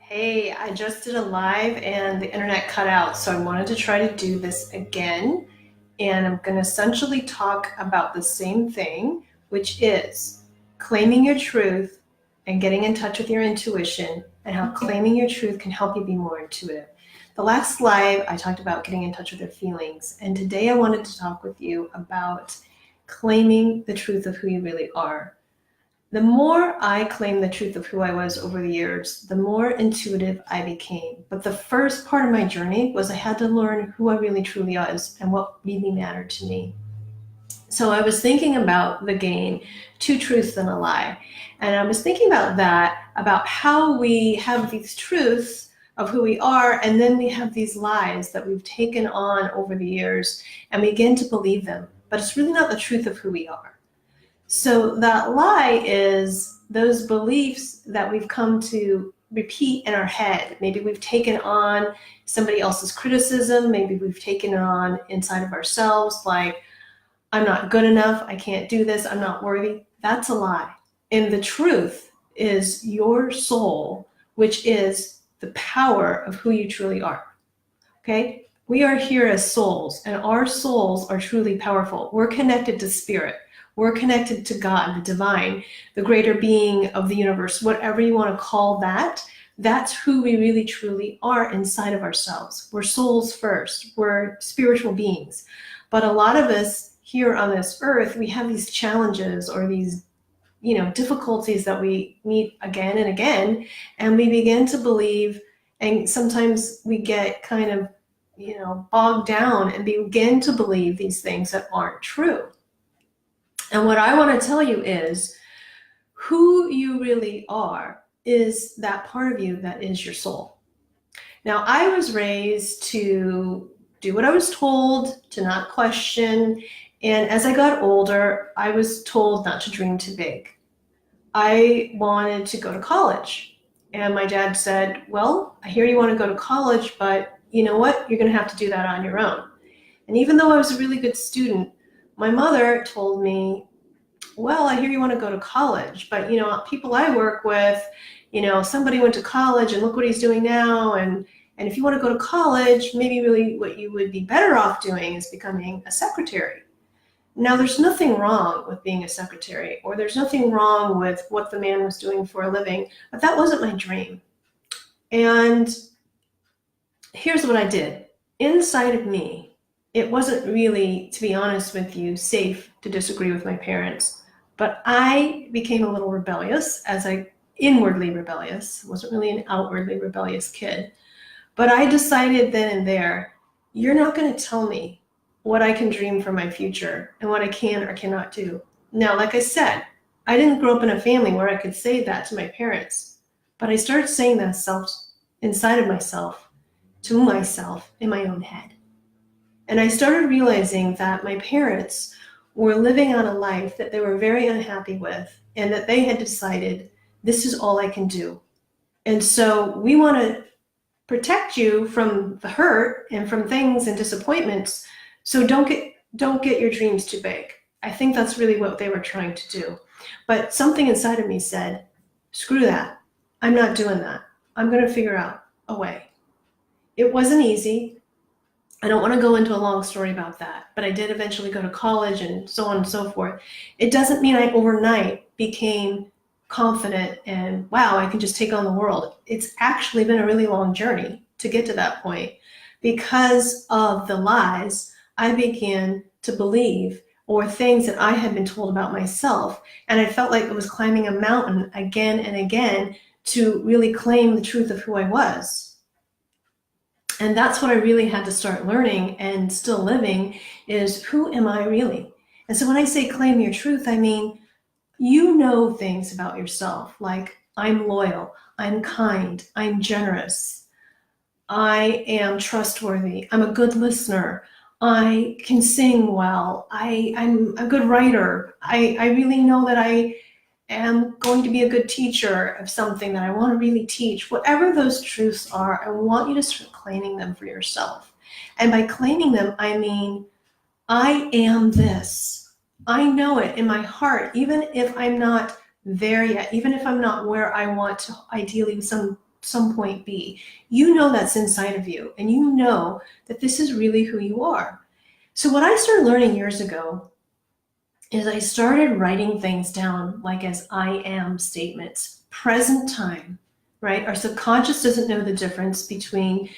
Hey, I just did a live and the internet cut out, so I wanted to try to do this again. And I'm going to essentially talk about the same thing, which is claiming your truth and getting in touch with your intuition, and how claiming your truth can help you be more intuitive. The last live, I talked about getting in touch with your feelings. And today I wanted to talk with you about claiming the truth of who you really are. The more I claimed the truth of who I was over the years, the more intuitive I became. But the first part of my journey was I had to learn who I really truly was and what really mattered to me. So I was thinking about the game, Two Truths and a Lie. And I was thinking about that, about how we have these truths of who we are, and then we have these lies that we've taken on over the years and we begin to believe them. But it's really not the truth of who we are. So that lie is those beliefs that we've come to repeat in our head. Maybe we've taken on somebody else's criticism. Maybe we've taken it on inside of ourselves, like, I'm not good enough. I can't do this. I'm not worthy. That's a lie. And the truth is your soul, which is the power of who you truly are. Okay? We are here as souls, and our souls are truly powerful. We're connected to spirit. We're connected to God, the divine, the greater being of the universe, whatever you want to call that. That's who we really truly are inside of ourselves. We're souls first. We're spiritual beings. But a lot of us here on this earth, we have these challenges or these, difficulties that we meet again and again, and we begin to believe, and sometimes we get kind of, bogged down and begin to believe these things that aren't true. And what I want to tell you is who you really are is that part of you that is your soul. Now, I was raised to do what I was told, to not question. And as I got older, I was told not to dream too big. I wanted to go to college. And my dad said, well, I hear you want to go to college, but you know what? You're going to have to do that on your own. And even though I was a really good student, my mother told me, well, I hear you want to go to college, but people I work with, somebody went to college and look what he's doing now. And if you want to go to college, maybe really what you would be better off doing is becoming a secretary. Now, there's nothing wrong with being a secretary, or there's nothing wrong with what the man was doing for a living, but that wasn't my dream. And here's what I did. Inside of me, it wasn't really, to be honest with you, safe to disagree with my parents. But I became a little rebellious, inwardly rebellious. I wasn't really an outwardly rebellious kid. But I decided then and there, you're not going to tell me what I can dream for my future and what I can or cannot do. Now, like I said, I didn't grow up in a family where I could say that to my parents. But I started saying that inside of myself, to myself, in my own head. And I started realizing that my parents were living out a life that they were very unhappy with, and that they had decided, this is all I can do. And so we want to protect you from the hurt and from things and disappointments. So don't get your dreams too big. I think that's really what they were trying to do. But something inside of me said, screw that. I'm not doing that. I'm going to figure out a way. It wasn't easy. I don't want to go into a long story about that, but I did eventually go to college and so on and so forth. It doesn't mean I overnight became confident and, wow, I can just take on the world. It's actually been a really long journey to get to that point. Because of the lies I began to believe, or things that I had been told about myself, and I felt like it was climbing a mountain again and again to really claim the truth of who I was. And that's what I really had to start learning and still living, is who am I really? And so when I say claim your truth, I mean, you know things about yourself, like I'm loyal, I'm kind, I'm generous, I am trustworthy, I'm a good listener, I can sing well, I'm a good writer, I really know that I am going to be a good teacher of something that I want to really teach. Whatever those truths are, I want you to start claiming them for yourself. And by claiming them, I mean, I am this. I know it in my heart, even if I'm not there yet, even if I'm not where I want to ideally some point be. You know that's inside of you, and you know that this is really who you are. So what I started learning years ago is I started writing things down like as I am statements, present time, right? Our subconscious doesn't know the difference between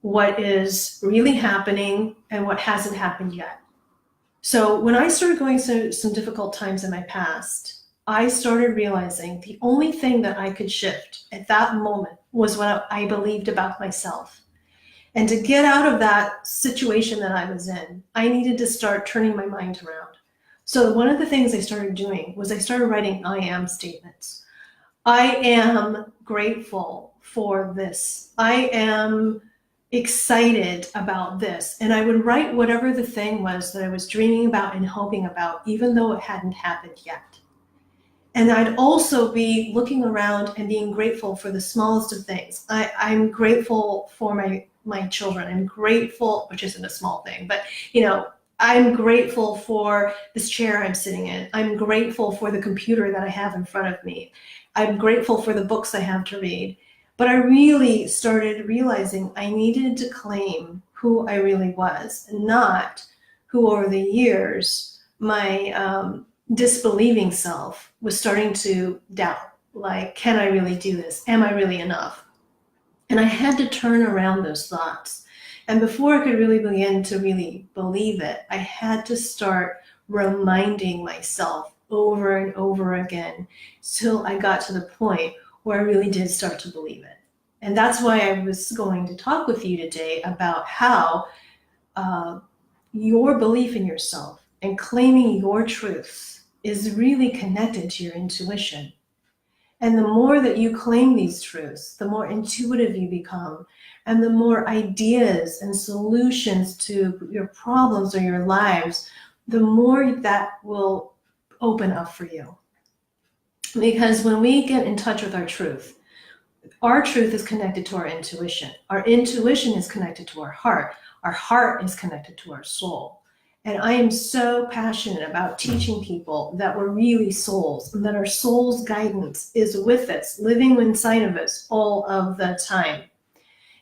what is really happening and what hasn't happened yet. So when I started going through some difficult times in my past, I started realizing the only thing that I could shift at that moment was what I believed about myself. And to get out of that situation that I was in, I needed to start turning my mind around. So one of the things I started doing was I started writing I am statements. I am grateful for this. I am excited about this. And I would write whatever the thing was that I was dreaming about and hoping about, even though it hadn't happened yet. And I'd also be looking around and being grateful for the smallest of things. I'm grateful for my children. I'm grateful, which isn't a small thing, but I'm grateful for this chair I'm sitting in. I'm grateful for the computer that I have in front of me. I'm grateful for the books I have to read. But I really started realizing I needed to claim who I really was, and not who over the years my disbelieving self was starting to doubt. Like, can I really do this? Am I really enough? And I had to turn around those thoughts. And before I could really begin to really believe it, I had to start reminding myself over and over again till I got to the point where I really did start to believe it. And that's why I was going to talk with you today about how your belief in yourself and claiming your truth is really connected to your intuition. And the more that you claim these truths, the more intuitive you become, and the more ideas and solutions to your problems or your lives, the more that will open up for you. Because when we get in touch with our truth is connected to our intuition. Our intuition is connected to our heart. Our heart is connected to our soul. And I am so passionate about teaching people that we're really souls, and that our soul's guidance is with us, living inside of us all of the time.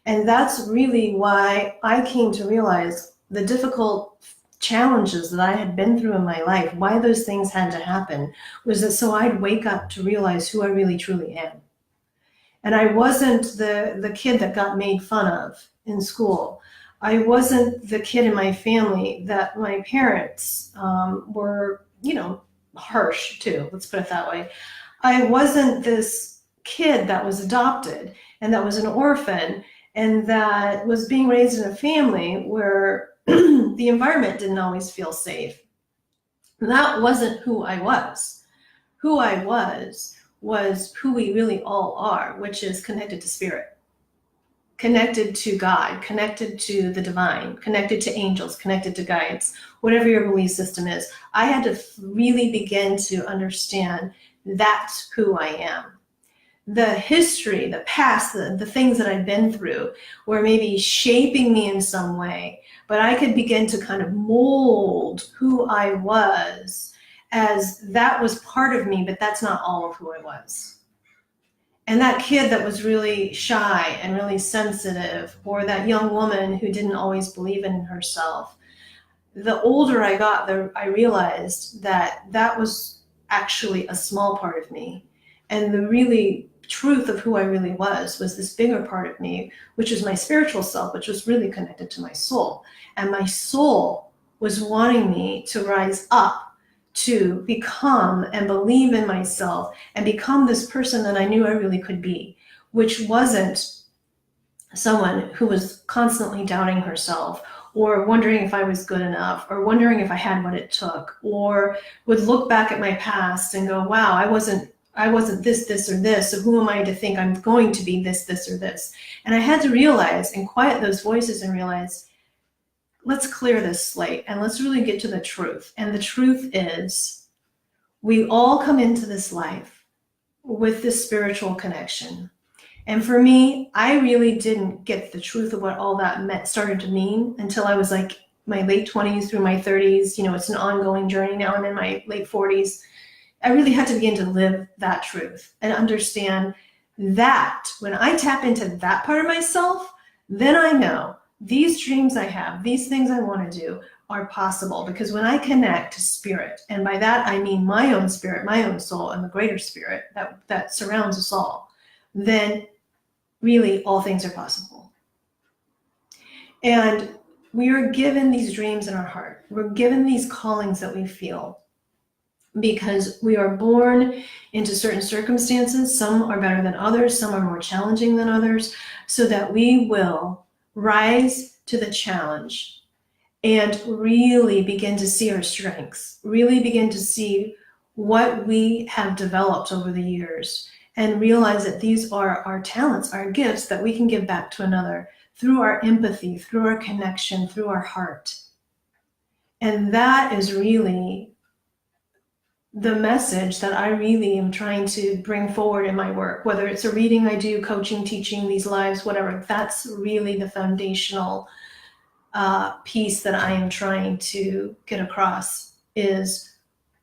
And that's really why I came to realize the difficult challenges that I had been through in my life, why those things had to happen, was that so I'd wake up to realize who I really truly am. And I wasn't the kid that got made fun of in school. I wasn't the kid in my family that my parents were, harsh too, let's put it that way. I wasn't this kid that was adopted and that was an orphan and that was being raised in a family where the environment didn't always feel safe. That wasn't who I was. Who I was who we really all are, which is connected to spirit, connected to God, connected to the divine, connected to angels, connected to guides, whatever your belief system is. I had to really begin to understand that's who I am. The history, the past, the things that I've been through were maybe shaping me in some way, but I could begin to kind of mold who I was as that was part of me, but that's not all of who I was. And that kid that was really shy and really sensitive, or that young woman who didn't always believe in herself, the older I got, I realized that was actually a small part of me. And the really truth of who I really was this bigger part of me, which is my spiritual self, which was really connected to my soul. And my soul was wanting me to rise up to become and believe in myself and become this person that I knew I really could be, which wasn't someone who was constantly doubting herself or wondering if I was good enough or wondering if I had what it took, or would look back at my past and go, wow, I wasn't this, or this, so who am I to think I'm going to be this, or this? And I had to realize and quiet those voices and realize, let's clear this slate and let's really get to the truth. And the truth is, we all come into this life with this spiritual connection. And for me, I really didn't get the truth of what all that started to mean until I was like my late 20s through my 30s. It's an ongoing journey now. I'm in my late 40s. I really had to begin to live that truth and understand That, when I tap into that part of myself, then I know these dreams I have, these things I want to do are possible. Because when I connect to spirit, and by that I mean my own spirit, my own soul, and the greater spirit that surrounds us all, then really all things are possible. And we are given these dreams in our heart. We're given these callings that we feel because we are born into certain circumstances. Some are better than others, some are more challenging than others, so that we will rise to the challenge and really begin to see our strengths, really begin to see what we have developed over the years, and realize that these are our talents, our gifts that we can give back to another through our empathy, through our connection, through our heart. And that is really the message that I really am trying to bring forward in my work, whether it's a reading I do, coaching, teaching, these lives, whatever. That's really the foundational piece that I am trying to get across, is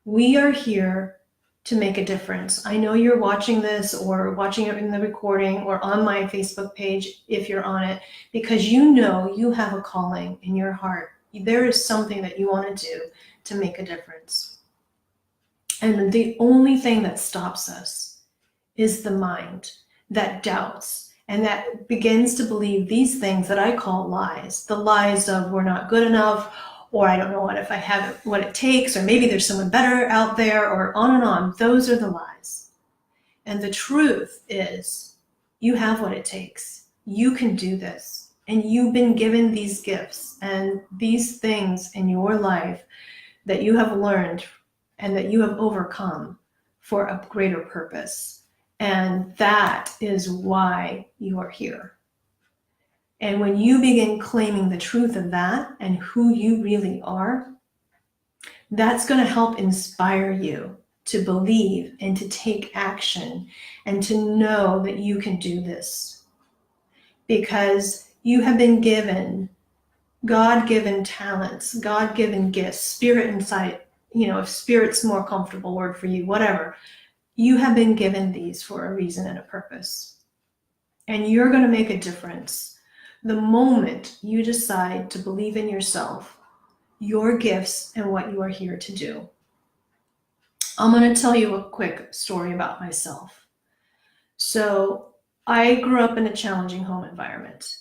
we are here to make a difference. I know you're watching this or watching it in the recording or on my Facebook page, if you're on it, because you know you have a calling in your heart. There is something that you want to do to make a difference. And the only thing that stops us is the mind that doubts and that begins to believe these things that I call lies. The lies of we're not good enough, or I don't know what if I have what it takes, or maybe there's someone better out there, or on and on. Those are the lies. And the truth is you have what it takes. You can do this. And you've been given these gifts and these things in your life that you have learned and that you have overcome for a greater purpose. And that is why you are here. And when you begin claiming the truth of that and who you really are, that's going to help inspire you to believe and to take action and to know that you can do this. Because you have been given God-given talents, God-given gifts, spirit inside. If spirit's more comfortable word for you, whatever, you have been given these for a reason and a purpose. And you're going to make a difference the moment you decide to believe in yourself, your gifts, and what you are here to do. I'm going to tell you a quick story about myself. So I grew up in a challenging home environment.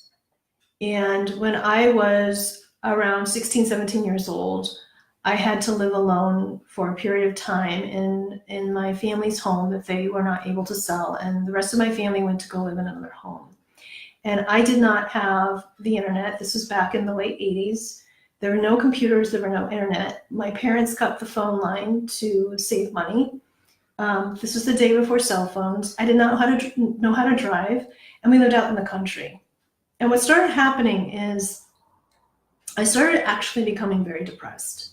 And when I was around 16, 17 years old, I had to live alone for a period of time in my family's home that they were not able to sell. And the rest of my family went to go live in another home. And I did not have the internet. This was back in the late 80s. There were no computers, there were no internet. My parents cut the phone line to save money. This was the day before cell phones. I did not know how to drive, and we lived out in the country. And what started happening is I started actually becoming very depressed.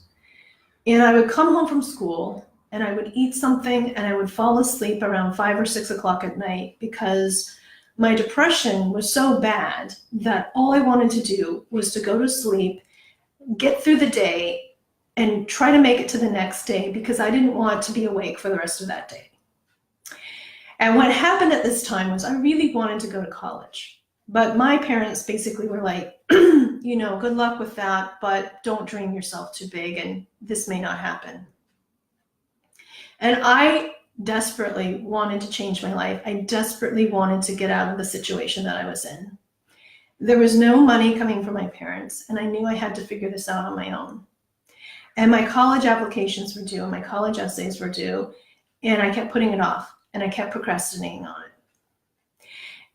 And I would come home from school and I would eat something and I would fall asleep around 5 or 6 o'clock at night because my depression was so bad that all I wanted to do was to go to sleep, get through the day, and try to make it to the next day because I didn't want to be awake for the rest of that day. And what happened at this time was I really wanted to go to college. But my parents basically were like, good luck with that, but don't dream yourself too big and this may not happen. And I desperately wanted to change my life. I desperately wanted to get out of the situation that I was in. There was no money coming from my parents, and I knew I had to figure this out on my own. And my college applications were due, and my college essays were due, and I kept putting it off, and I kept procrastinating on it.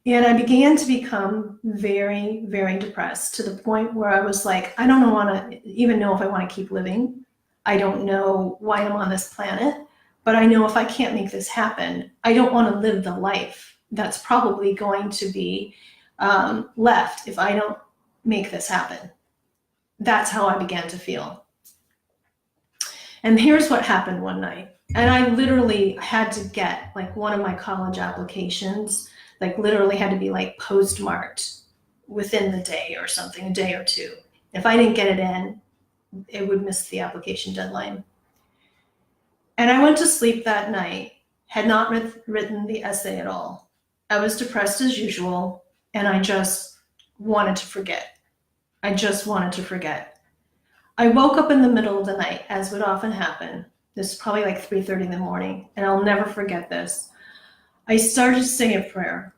And I began to become very, very depressed to the point where I was like, I don't want to even know if I want to keep living. I don't know why I'm on this planet, but I know if I can't make this happen, I don't want to live the life that's probably going to be left if I don't make this happen. That's how I began to feel. And here's what happened one night. And I literally had to get one of my college applications, literally had to be postmarked within the day or something, a day or two. If I didn't get it in, it would miss the application deadline. And I went to sleep that night, had not written the essay at all. I was depressed as usual, and I just wanted to forget. I just wanted to forget. I woke up in the middle of the night, as would often happen. This is probably like 3:30 in the morning, and I'll never forget this. I started to say a prayer,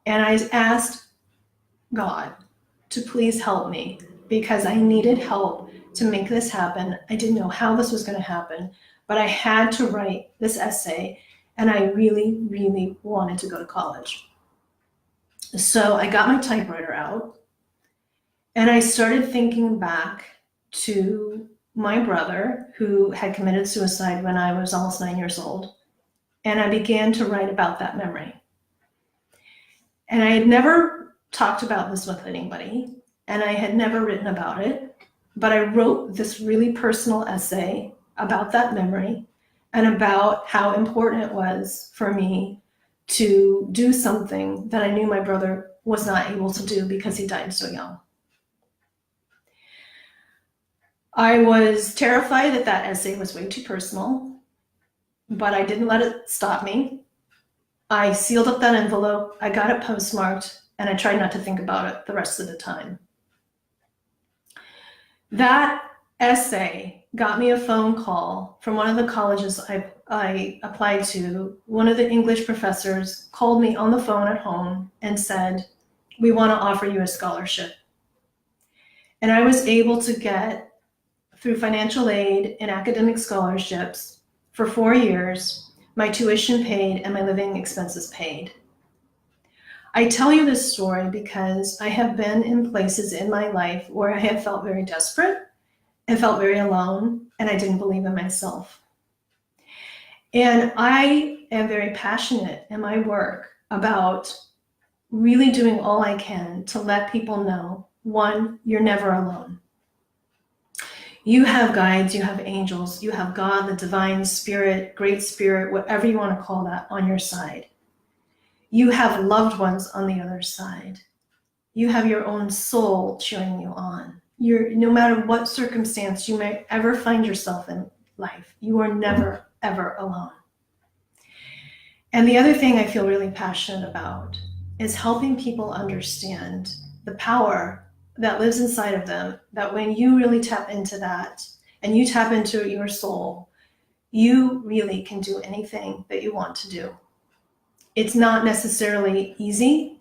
and I asked God to please help me because I needed help to make this happen. I didn't know how this was going to happen, but I had to write this essay, and I really, really wanted to go to college. So I got my typewriter out, and I started thinking back to my brother who had committed suicide when I was almost 9 years old, and I began to write about that memory. And I had never talked about this with anybody, and I had never written about it, but I wrote this really personal essay about that memory and about how important it was for me to do something that I knew my brother was not able to do because he died so young. I was terrified that that essay was way too personal, but I didn't let it stop me. I sealed up that envelope, I got it postmarked, and I tried not to think about it the rest of the time. That essay got me a phone call from one of the colleges I applied to. One of the English professors called me on the phone at home and said, "We want to offer you a scholarship." And I was able to get, through financial aid and academic scholarships, for 4 years, my tuition paid and my living expenses paid. I tell you this story because I have been in places in my life where I have felt very desperate and felt very alone, and I didn't believe in myself. And I am very passionate in my work about really doing all I can to let people know, one, you're never alone. You have guides, you have angels, you have God, the divine spirit, great spirit, whatever you want to call that, on your side. You have loved ones on the other side. You have your own soul cheering you on. No matter what circumstance you may ever find yourself in life, you are never, ever alone. And the other thing I feel really passionate about is helping people understand the power that lives inside of them, that when you really tap into that and you tap into your soul, you really can do anything that you want to do. It's not necessarily easy.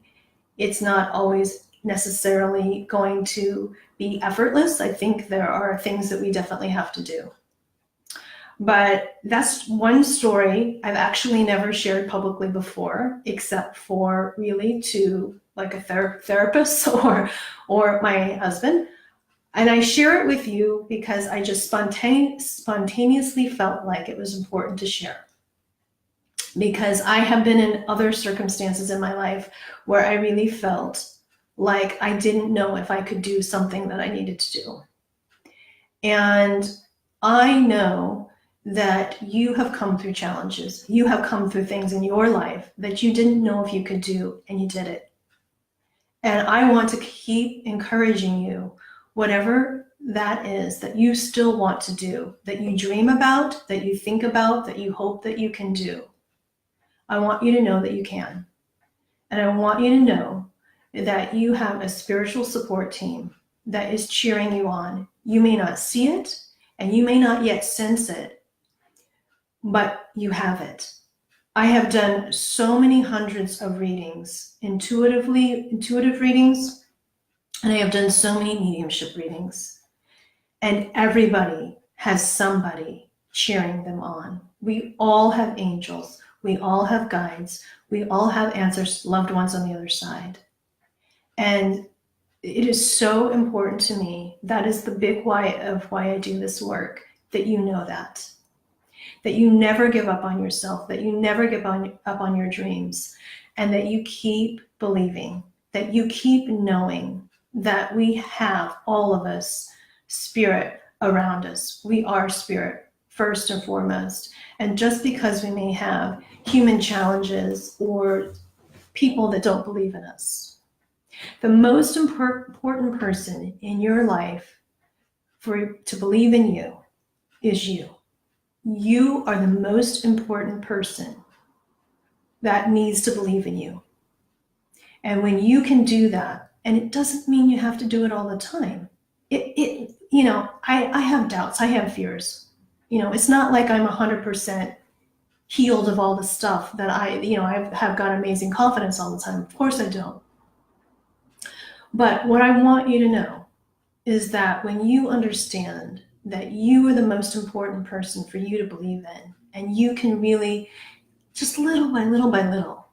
It's not always necessarily going to be effortless. I think there are things that we definitely have to do. But that's one story I've actually never shared publicly before, except for really to like a therapist or my husband. And I share it with you because I just spontaneously felt like it was important to share. Because I have been in other circumstances in my life where I really felt like I didn't know if I could do something that I needed to do. And I know that you have come through challenges. You have come through things in your life that you didn't know if you could do, and you did it. And I want to keep encouraging you, whatever that is that you still want to do, that you dream about, that you think about, that you hope that you can do. I want you to know that you can. And I want you to know that you have a spiritual support team that is cheering you on. You may not see it, and you may not yet sense it, but you have it. I have done so many hundreds of readings, intuitive readings, and I have done so many mediumship readings. And everybody has somebody cheering them on. We all have angels. We all have guides. We all have answers, loved ones on the other side. And it is so important to me. That is the big why of why I do this work, that you know that you never give up on yourself, that you never give up on your dreams, and that you keep believing, that you keep knowing that we have, all of us, spirit around us. We are spirit first and foremost. And just because we may have human challenges or people that don't believe in us, the most important person in your life to believe in you is you. You are the most important person that needs to believe in you. And when you can do that, and it doesn't mean you have to do it all the time. I have doubts, I have fears. It's not like I'm 100% healed of all the stuff that I have got amazing confidence all the time. Of course I don't. But what I want you to know is that when you understand that you are the most important person for you to believe in, and you can really, just little by little,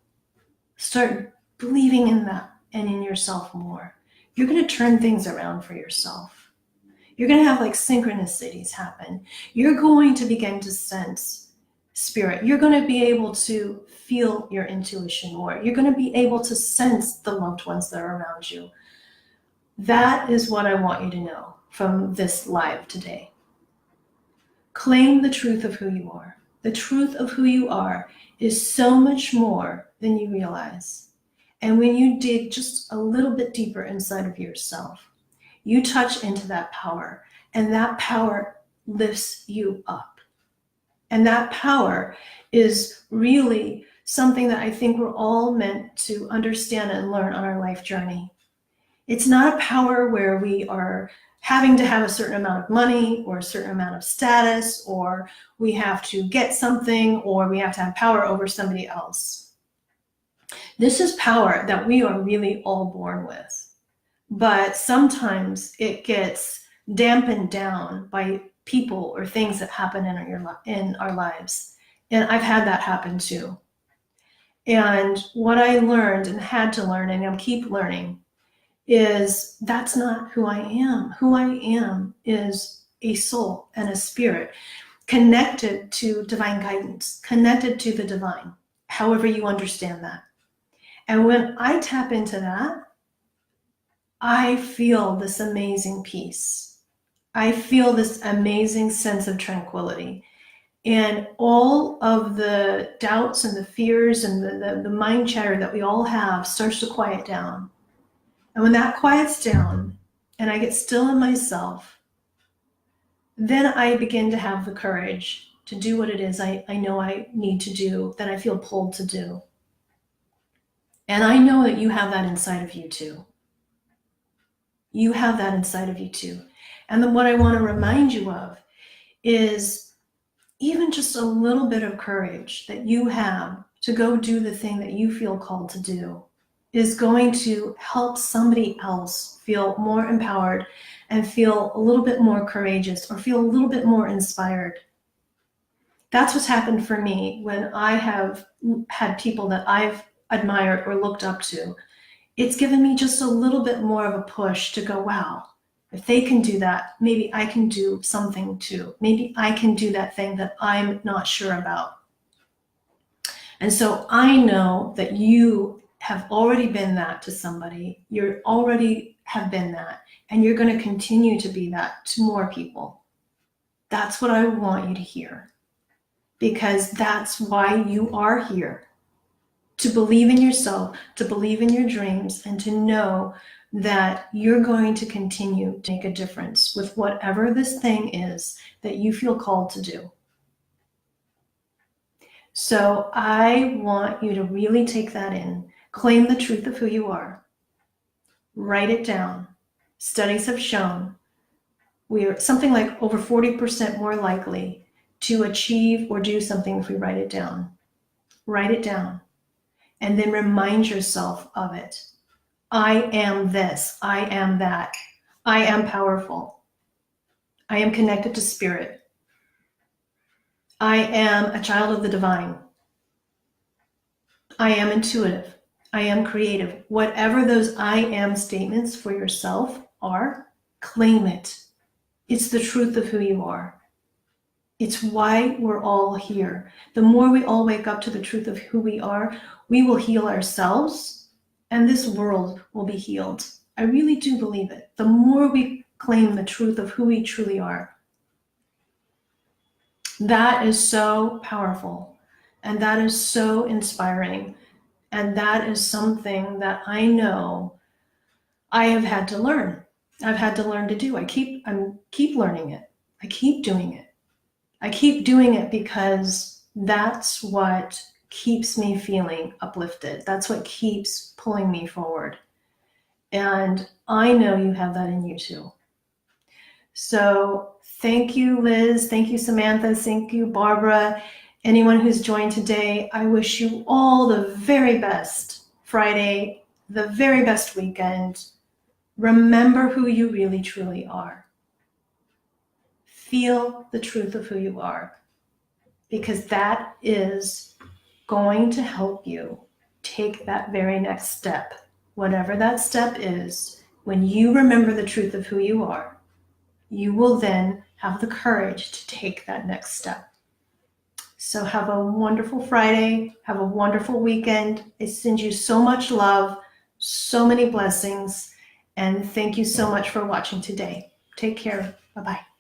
start believing in that and in yourself more, you're going to turn things around for yourself. You're going to have like synchronicities happen. You're going to begin to sense spirit. You're going to be able to feel your intuition more. You're going to be able to sense the loved ones that are around you. That is what I want you to know from this live today. Claim the truth of who you are. The truth of who you are is so much more than you realize. And when you dig just a little bit deeper inside of yourself, you touch into that power, and that power lifts you up. And that power is really something that I think we're all meant to understand and learn on our life journey. It's not a power where we are having to have a certain amount of money or a certain amount of status, or we have to get something, or we have to have power over somebody else. This is power that we are really all born with, but sometimes it gets dampened down by people or things that happen in our lives. And I've had that happen too. And what I learned and had to learn, and I'm keep learning, is that's not who I am. Who I am is a soul and a spirit connected to divine guidance, connected to the divine, however you understand that. And when I tap into that, I feel this amazing peace. I feel this amazing sense of tranquility. And all of the doubts and the fears and the mind chatter that we all have starts to quiet down. And when that quiets down and I get still in myself, then I begin to have the courage to do what it is I know I need to do, that I feel pulled to do. And I know that you have that inside of you too. You have that inside of you too. And then what I want to remind you of is even just a little bit of courage that you have to go do the thing that you feel called to do is going to help somebody else feel more empowered and feel a little bit more courageous or feel a little bit more inspired. That's what's happened for me when I have had people that I've admired or looked up to. It's given me just a little bit more of a push to go, wow, if they can do that, maybe I can do something too. Maybe I can do that thing that I'm not sure about. And so I know that you have already been that to somebody. You already have been that, and you're going to continue to be that to more people. That's what I want you to hear, because that's why you are here. To believe in yourself, to believe in your dreams, and to know that you're going to continue to make a difference with whatever this thing is that you feel called to do. So I want you to really take that in, claim the truth of who you are, write it down. Studies have shown we are something like over 40% more likely to achieve or do something if we write it down. Write it down. And then remind yourself of it. I am this. I am that. I am powerful. I am connected to spirit. I am a child of the divine. I am intuitive. I am creative. Whatever those I am statements for yourself are, claim it. It's the truth of who you are. It's why we're all here. The more we all wake up to the truth of who we are, we will heal ourselves and this world will be healed. I really do believe it. The more we claim the truth of who we truly are, that is so powerful and that is so inspiring. And that is something that I know I have had to learn. I've had to learn to do. I keep learning it. I keep doing it. I keep doing it because that's what keeps me feeling uplifted. That's what keeps pulling me forward. And I know you have that in you too. So thank you, Liz. Thank you, Samantha. Thank you, Barbara. Anyone who's joined today, I wish you all the very best Friday, the very best weekend. Remember who you really, truly are. Feel the truth of who you are, because that is going to help you take that very next step. Whatever that step is, when you remember the truth of who you are, you will then have the courage to take that next step. So have a wonderful Friday. Have a wonderful weekend. I send you so much love, so many blessings, and thank you so much for watching today. Take care. Bye-bye.